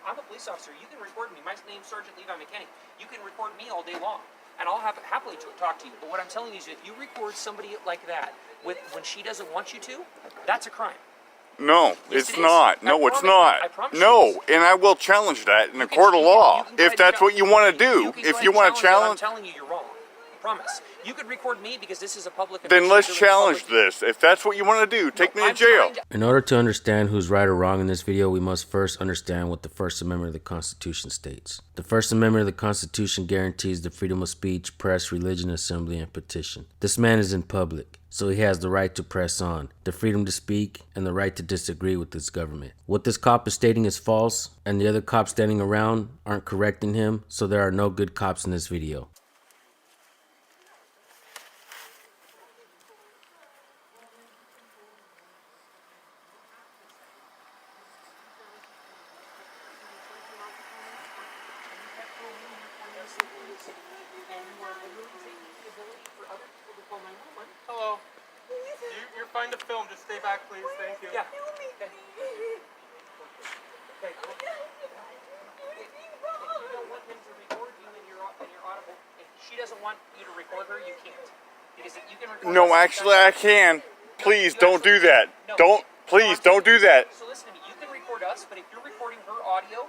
I'm a police officer. You can record me. My name's Sergeant Levi McKinney. You can record me all day long, and I'll happily talk to you. But what I'm telling you is, if you record somebody like that when she doesn't want you to, that's a crime. No, yes, it's not. No, it's not. I promise no, and I will challenge that in a court of law if that's what you want to do. If you want to challenge, I'm telling you, you're wrong. I promise. You could record me because this is a public. Then let's challenge this. If that's what you want to do, take me to jail. In order to understand who's right or wrong in this video, we must first understand what the First Amendment of the Constitution states. The First Amendment of the Constitution guarantees the freedom of speech, press, religion, assembly, and petition. This man is in public, so he has the right to press on, the freedom to speak, and the right to disagree with this government. What this cop is stating is false, and the other cops standing around aren't correcting him, so there are no good cops in this video. Hello. You're fine to film. Just stay back, please. Thank you. Yeah. She doesn't want you to record her, you can't. Because you can record. No, actually I can. Please don't do that. Please don't do that. So listen to me, you can record us, but if you're recording her audio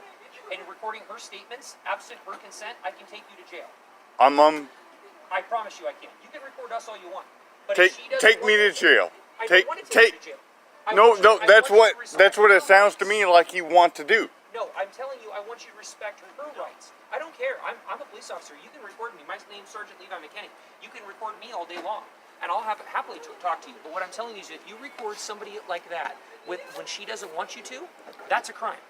and recording her statements, absent her consent, I can take you to jail. I promise you I can. You can record us all you want. But take me to jail. Take you to jail. No, that's what it sounds to me like you want to do. No, I'm telling you, I want you to respect her rights. I don't care. I'm a police officer. You can record me. My name's Sergeant Levi McKinney. You can record me all day long, and I'll happily talk to you. But what I'm telling you is, if you record somebody like that when she doesn't want you to, that's a crime.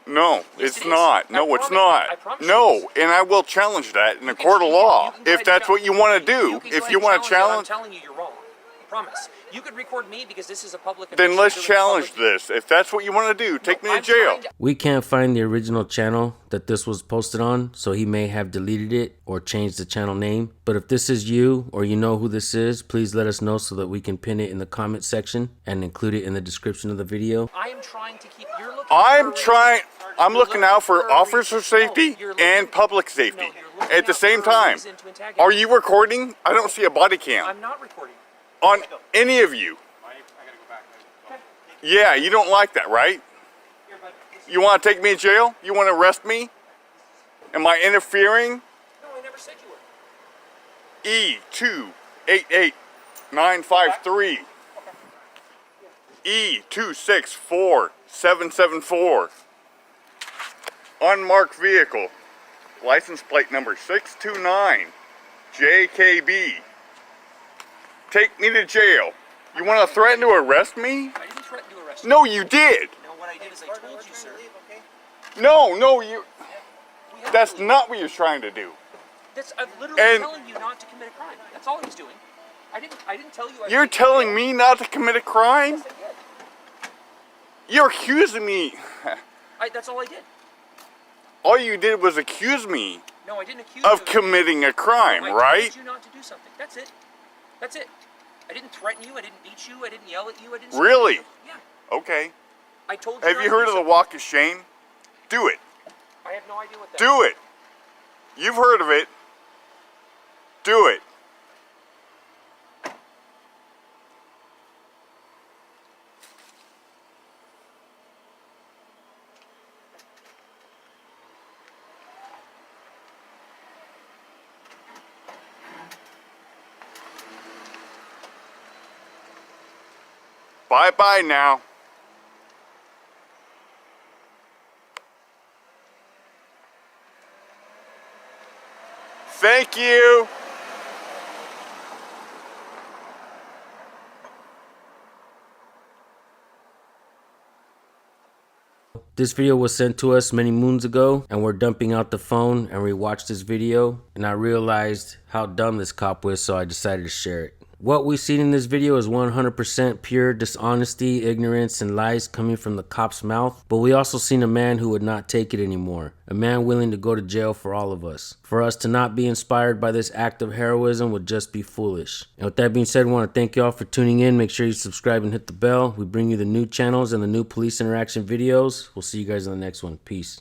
No, yes, it's not. No, it's not. I promise no, and I will challenge that in a court of law if that's what you want to do. If you want to challenge, I'm telling you, you're wrong. I promise. You could record me because this is a public. Then let's challenge this. If that's what you want to do, take me to jail. We can't find the original channel that this was posted on, so he may have deleted it or changed the channel name. But if this is you or you know who this is, please let us know so that we can pin it in the comment section and include it in the description of the video. I am trying to keep. I'm looking out for officer safety and public safety at the same time. Are you recording? I don't see a body cam. I'm not recording. On any of you. Yeah, you don't like that, right? You want to take me to jail? You want to arrest me? Am I interfering? No, I never said you were. E288953. E264774. Unmarked vehicle. License plate number 629 JKB. Take me to jail. You want to threaten to arrest me? I didn't threaten to arrest you. No, you did. No, what I did is I told you, sir. No, that's not what you're trying to do. I'm literally telling you not to commit a crime. That's all he's doing. I didn't tell you. You're telling me not to commit a crime? Yes, I did. You're accusing me. That's all I did. All you did was accuse me. No, I didn't accuse of you committing a crime, I right? told you not to do something. That's it. That's it. I didn't threaten you. I didn't beat you. I didn't yell at you. I didn't. Really? Yeah. Okay. I told you. Have you heard of the walk of shame? Do it. I have no idea what that is. Do it. You've heard of it. Do it. Bye-bye now. Thank you. This video was sent to us many moons ago, and we're dumping out the phone and rewatched this video, and I realized how dumb this cop was, so I decided to share it. What we've seen in this video is 100% pure dishonesty, ignorance, and lies coming from the cop's mouth, but we also seen a man who would not take it anymore. A man willing to go to jail for all of us. For us to not be inspired by this act of heroism would just be foolish. And with that being said, I want to thank y'all for tuning in. Make sure you subscribe and hit the bell. We bring you the new channels and the new police interaction videos. We'll see you guys in the next one. Peace.